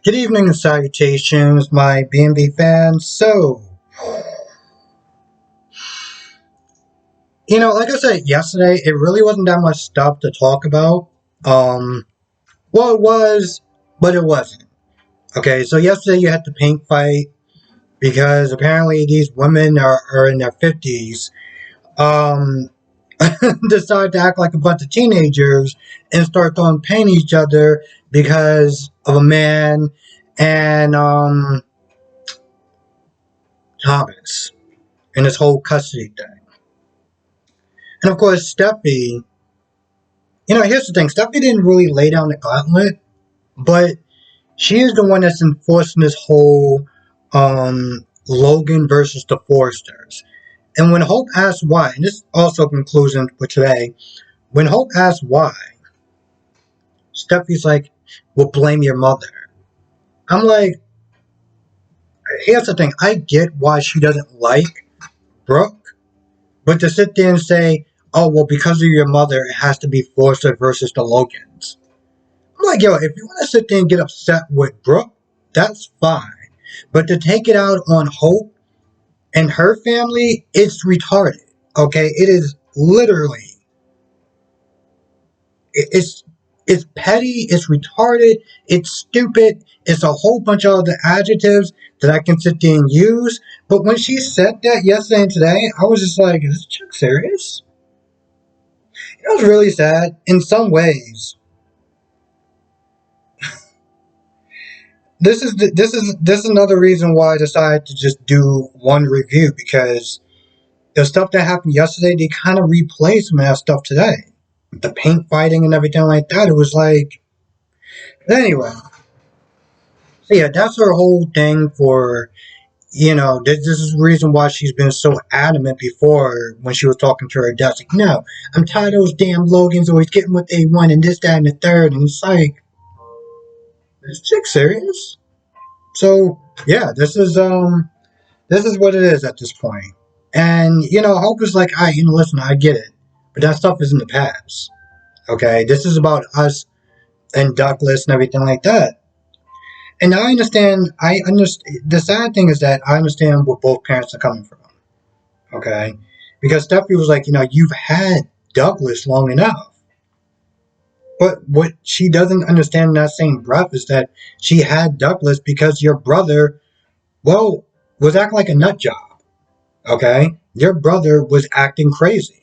Good evening and salutations, my B&B fans. Like I said yesterday, it really wasn't that much stuff to talk about. Um, well, it was, but it wasn't. Okay, so yesterday you had the pink fight because apparently these women are in their 50s, um, decide to act like a bunch of teenagers and start throwing paint at each other because of a man and, Thomas and this whole custody thing. And of course, Steffi, here's the thing Steffi didn't really lay down the gauntlet, but she is the one that's enforcing this whole Logan versus the Forsters. And when Hope asks why, and this also conclusion for today, when Hope asks why, Steffi's like, "Well, blame your mother." I'm like, here's the thing I get why she doesn't like Brooke, but to sit there and say, "Oh, well, because of your mother, it has to be Forster versus the Logans." I'm like, yo, if you want to sit there and get upset with Brooke, that's fine. But to take it out on Hope and her family, it's retarded. Okay? It is literally, it's it's petty, it's retarded, it's stupid, it's a whole bunch of other adjectives that I can sit there and use. But when she said that yesterday and today, I was just like, is this chick serious? It was really sad in some ways. This is another reason why I decided to just do one review because the stuff that happened yesterday, they kind of replaced some of that stuff today. The paint fighting and everything like that. It was like anyway. So yeah, that's her whole thing for this is the reason why she's been so adamant before when she was talking to her dad. Like, no, I'm tired of those damn Logans always getting what they want and this, that, and the third. And it's like, is this chick serious? So yeah, this is what it is at this point. And, Hope is like, listen, I get it. But that stuff is in the past. Okay? This is about us and Douglas and everything like that. And I understand, the sad thing is that I understand where both parents are coming from. Okay? Because Steffi was like, you've had Douglas long enough. But what she doesn't understand in that same breath is that she had Douglas because your brother, well, was acting like a nut job. Okay? Your brother was acting crazy.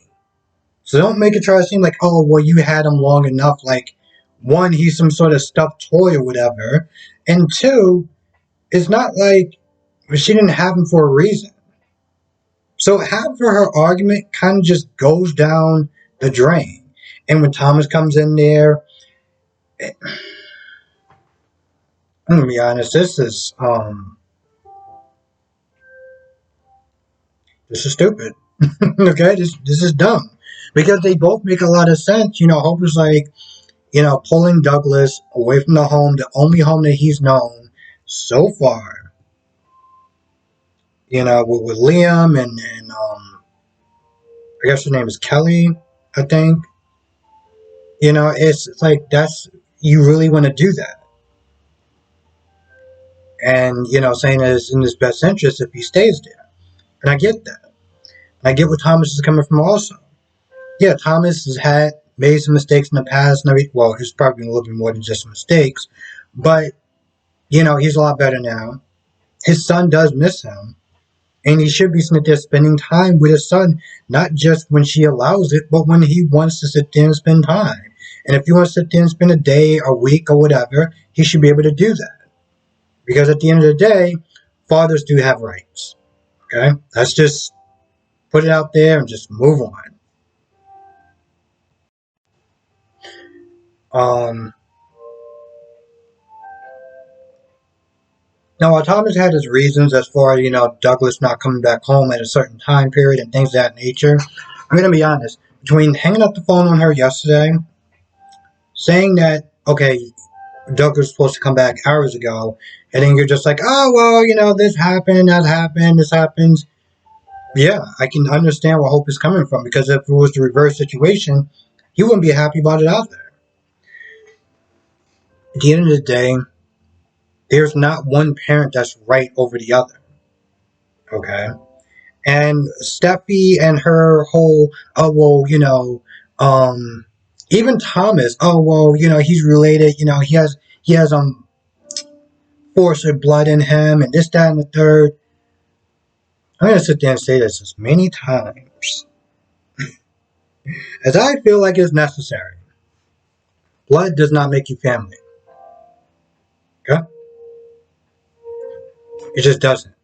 So don't make it try to seem like, oh, well, you had him long enough. Like, one, he's some sort of stuffed toy or whatever. And two, it's not like she didn't have him for a reason. So half of her argument kind of just goes down the drain. And when Thomas comes in there, I'm gonna be honest, this is stupid. Okay, this is dumb. Because they both make a lot of sense. Hope is like, pulling Douglas away from the home, the only home that he's known so far. With Liam and I guess her name is Kelly, I think. It's like that's you really want to do that, and saying that it's in his best interest if he stays there, and I get that. And I get where Thomas is coming from also. Yeah, Thomas has had made some mistakes in the past, and well, it's probably a little bit more than just mistakes, but he's a lot better now. His son does miss him, and he should be sitting there spending time with his son, not just when she allows it, but when he wants to sit there and spend time. And if you want to sit there and spend a day, a week, or whatever, he should be able to do that. Because at the end of the day, fathers do have rights. Okay? Let's just put it out there and just move on. Now, Thomas had his reasons as far as, Douglas not coming back home at a certain time period and things of that nature. I'm going to be honest. Between hanging up the phone on her yesterday, saying that, okay, Douglas was supposed to come back hours ago, and then you're just like, oh, well, this happened, that happened, this happens. Yeah, I can understand where Hope is coming from, because if it was the reverse situation, he wouldn't be happy about it either. At the end of the day, There's not one parent that's right over the other. Okay. And Steffi and her whole, oh, well, um, even Thomas, oh, well, he's related, he has Forrester blood in him and this, that, and the third. I'm going to sit there and say this as many times as I feel like is necessary. Blood does not make you family. Okay? It just doesn't.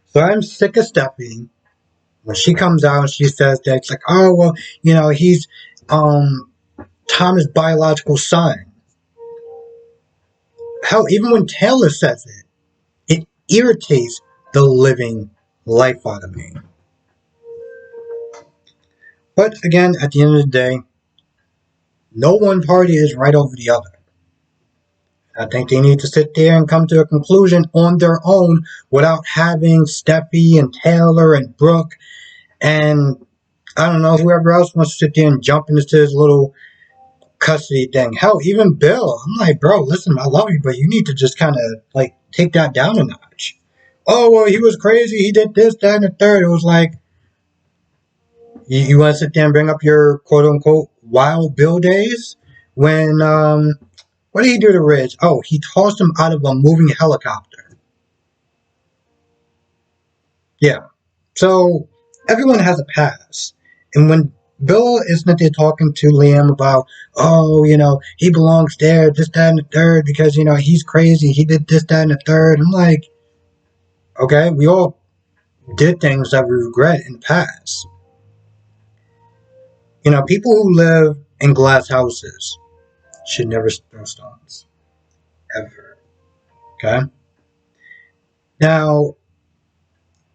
So I'm sick of Steffi when she comes out and she says that it's like, oh, well, he's Thomas' biological son. Hell, even when Taylor says it irritates the living life out of me. But again, at the end of the day, no one party is right over the other. I think they need to sit there and come to a conclusion on their own without having Steffi and Taylor and Brooke and I don't know, whoever else wants to sit there and jump into this little custody thing. Hell, even Bill. I'm like, bro, listen, I love you, but you need to just kind of like take that down a notch. Oh, well, he was crazy. He did this, that, and the third. It was like, you want to sit there and bring up your quote unquote wild Bill days when, what did he do to Ridge? Oh, he tossed him out of a moving helicopter. Yeah. So everyone has a past. And when Bill is not there talking to Liam about, oh, he belongs there, this, that, and the third, because, he's crazy. He did this, that, and the third. I'm like, okay, we all did things that we regret in the past. People who live in glass houses should never throw stones. Ever. Okay? Now,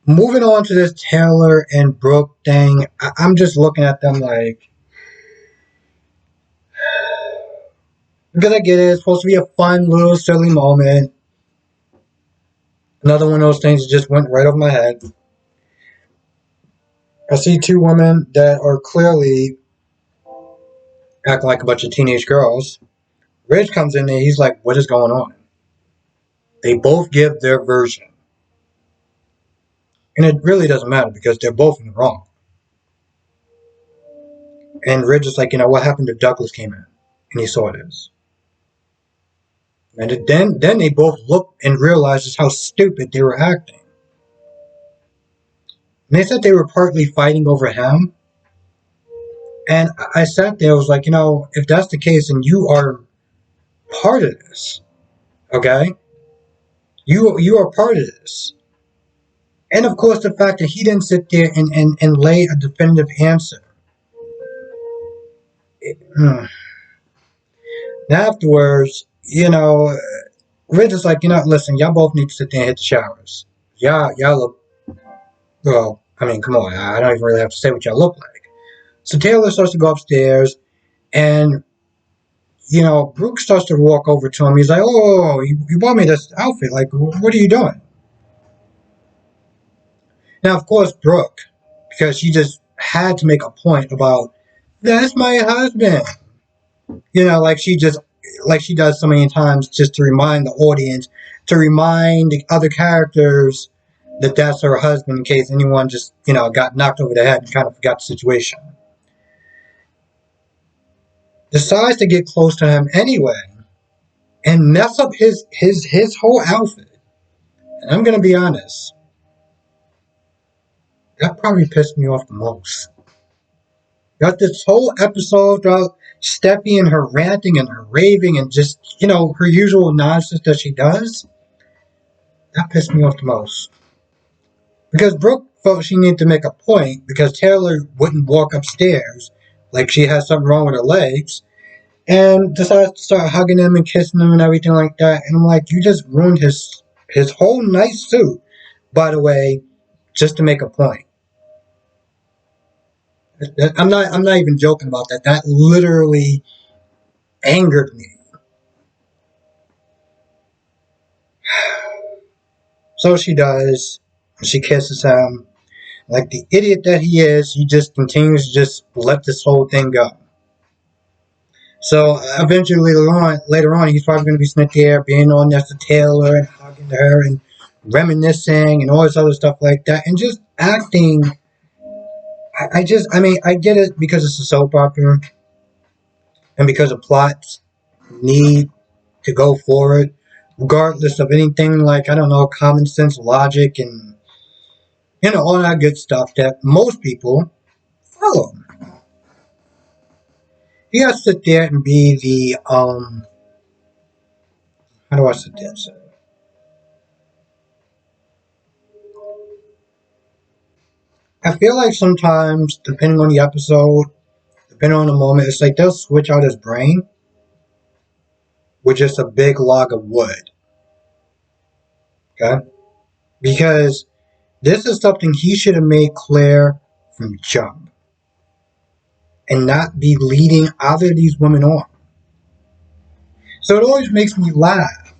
moving on to this Taylor and Brooke thing, I'm just looking at them like, because I get it, it's supposed to be a fun little silly moment. Another one of those things that just went right over my head. I see two women that are clearly acting like a bunch of teenage girls. Ridge comes in there, he's like, what is going on? They both give their version. And it really doesn't matter because they're both in the wrong. And Ridge is like, what happened if Douglas came in and he saw this? And then they both looked and realized just how stupid they were acting. And they said they were partly fighting over him. And I sat there, I was like, if that's the case, then you are part of this. Okay? You are part of this. And of course, the fact that he didn't sit there and lay a definitive answer. Afterwards, Ridge is like, listen, y'all both need to sit there and hit the showers. Y'all look, well, I mean, come on, I don't even really have to say what y'all look like. So Taylor starts to go upstairs, and, Brooke starts to walk over to him. He's like, oh, you bought me this outfit. Like, what are you doing? Now, of course, Brooke, because she just had to make a point about, that's my husband. Like she does so many times just to remind the audience, to remind the other characters that that's her husband in case anyone just, got knocked over the head and kind of forgot the situation. Decides to get close to him anyway and mess up his whole outfit. And I'm going to be honest, that probably pissed me off the most. Got this whole episode about Steffi and her ranting and her raving and just, her usual nonsense that she does. That pissed me off the most. Because Brooke felt she needed to make a point because Taylor wouldn't walk upstairs like she had something wrong with her legs and decided to start hugging him and kissing him and everything like that. And I'm like, you just ruined his whole nice suit, by the way, just to make a point. I'm not even joking about that. That literally angered me. So she does. She kisses him. Like the idiot that he is, he just continues to just let this whole thing go. So eventually, later on, he's probably going to be sitting there being on next to Taylor and hugging her and reminiscing and all this other stuff like that, and just acting. I mean, I get it because it's a soap opera and because the plots need to go forward, regardless of anything like, I don't know, common sense, logic, and all that good stuff that most people follow. You gotta sit there and be the how do I sit there? I feel like sometimes, depending on the episode, depending on the moment, it's like they'll switch out his brain with just a big log of wood. Okay? Because this is something he should have made clear from jump and not be leading either of these women on. So it always makes me laugh.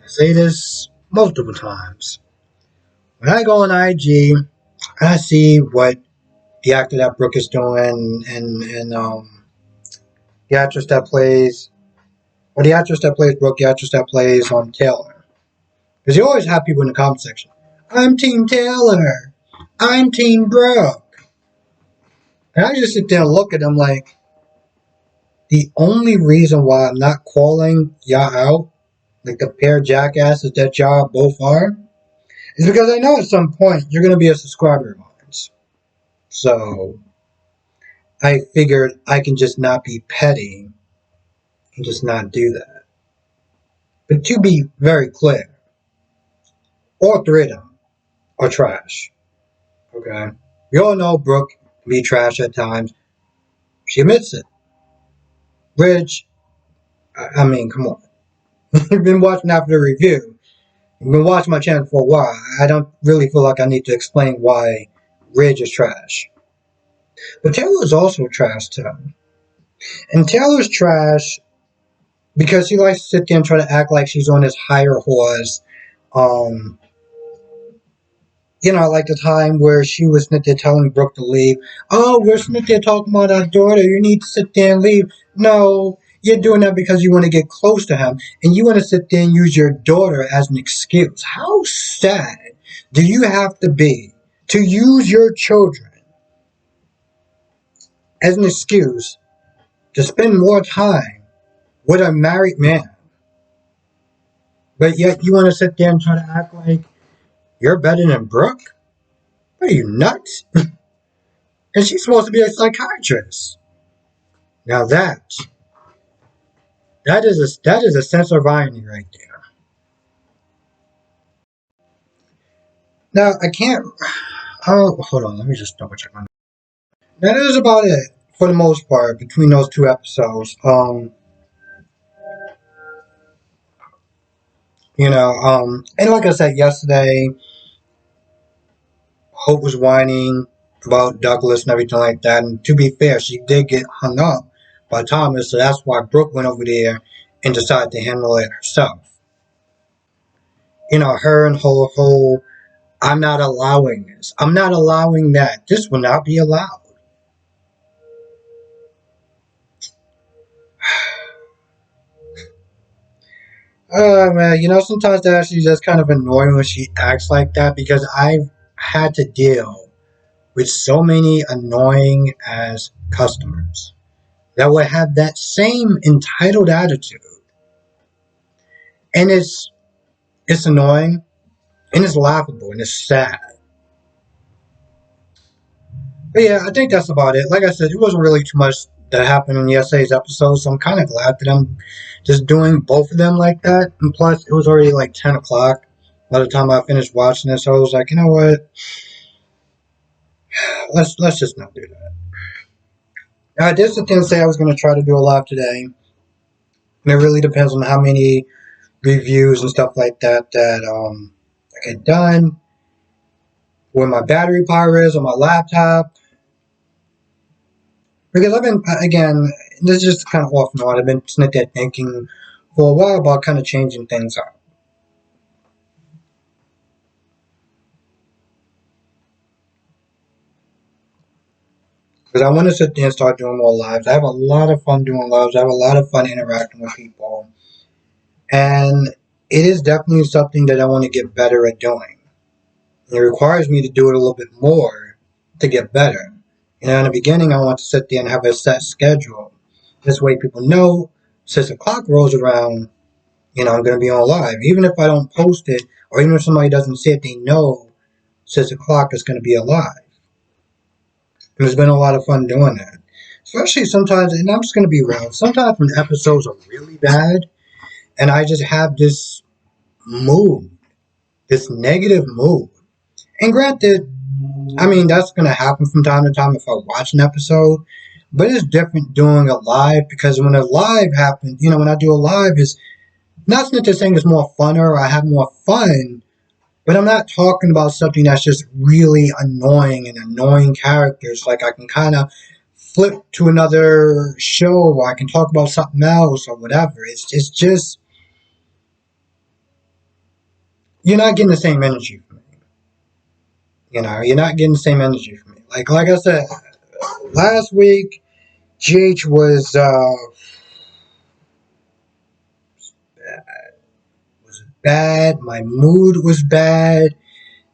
I say this multiple times. When I go on IG, I see what the actor that Brooke is doing and the actress that plays, or the actress that plays Brooke, the actress that plays Taylor. Because you always have people in the comment section. I'm Team Taylor. I'm Team Brooke. And I just sit there and look at them like, the only reason why I'm not calling y'all out, like the pair of jackasses that y'all both are, is because I know at some point you're going to be a subscriber of mine. So I figured I can just not be petty and just not do that. But to be very clear, all three of them are trash. Okay? We all know Brooke can be trash at times. She admits it. Ridge, I mean, come on. You've been watching after the review. You've been watching my channel for a while. I don't really feel like I need to explain why Ridge is trash. But Taylor is also trash too. And Taylor's trash because she likes to sit there and try to act like she's on this higher horse. Um, like the time where she was sitting there telling Brooke to leave. Oh, we're sitting there talking about our daughter. You need to sit there and leave. No, you're doing that because you want to get close to him. And you want to sit there and use your daughter as an excuse. How sad do you have to be to use your children as an excuse to spend more time with a married man? But yet you want to sit there and try to act like you're better than Brooke? What are you, nuts? And she's supposed to be a psychiatrist. Now that is a sense of irony right there. Now I can't. Oh, hold on. Let me just double check on that. That is about it for the most part between those two episodes. And like I said yesterday, Hope was whining about Douglas and everything like that. And to be fair, she did get hung up by Thomas, so that's why Brooke went over there and decided to handle it herself. Her and her whole, I'm not allowing this. I'm not allowing that. This will not be allowed. Man, sometimes that actually just kind of annoying when she acts like that because I've had to deal with so many annoying as customers that would have that same entitled attitude. And it's annoying and it's laughable and it's sad. But yeah, I think that's about it. Like I said, it wasn't really too much that happened in yesterday's episode, so I'm kind of glad that I'm just doing both of them like that. And plus, it was already like 10 o'clock by the time I finished watching it, so I was like, you know what? Let's just not do that. Now, I did sit there and say I was going to try to do a live today, and it really depends on how many reviews and stuff like that I get done, where my battery power is on my laptop. Because I've been, again, this is just kind of off and on. I've been sitting there thinking for a while about kind of changing things up. Because I want to sit there and start doing more lives. I have a lot of fun doing lives. I have a lot of fun interacting with people. And it is definitely something that I want to get better at doing. And it requires me to do it a little bit more to get better. In the beginning, I want to sit there and have a set schedule. This way people know 6 o'clock rolls around, I'm going to be on live. Even if I don't post it, or even if somebody doesn't see it, they know 6 o'clock is going to be alive. And it's been a lot of fun doing that. Especially sometimes, and I'm just going to be real, sometimes when episodes are really bad, and I just have this mood, this negative mood. And granted, that's going to happen from time to time if I watch an episode, but it's different doing a live because when a live happens, when I do a live, it's not that they're saying it's more funner or I have more fun, but I'm not talking about something that's just really annoying and annoying characters. Like I can kind of flip to another show or I can talk about something else or whatever. It's just, you're not getting the same energy from me. You're not getting the same energy from me. Like I said, last week, GH was bad. My mood was bad.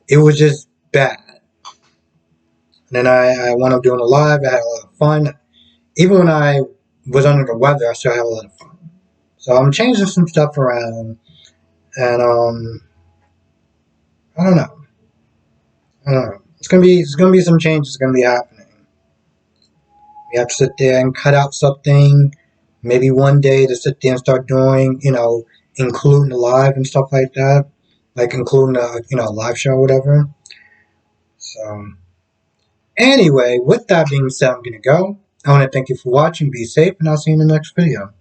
It was just bad. And then I wound up doing a live. I had a lot of fun. Even when I was under the weather, I still had a lot of fun. So I'm changing some stuff around, and I don't know. I don't know. It's gonna be some changes gonna be happening. We have to sit there and cut out something, maybe one day to sit there and start doing, including the live and stuff like that, like including a live show or whatever. So anyway, with that being said, I'm gonna go. I want to thank you for watching. Be safe, and I'll see you in the next video.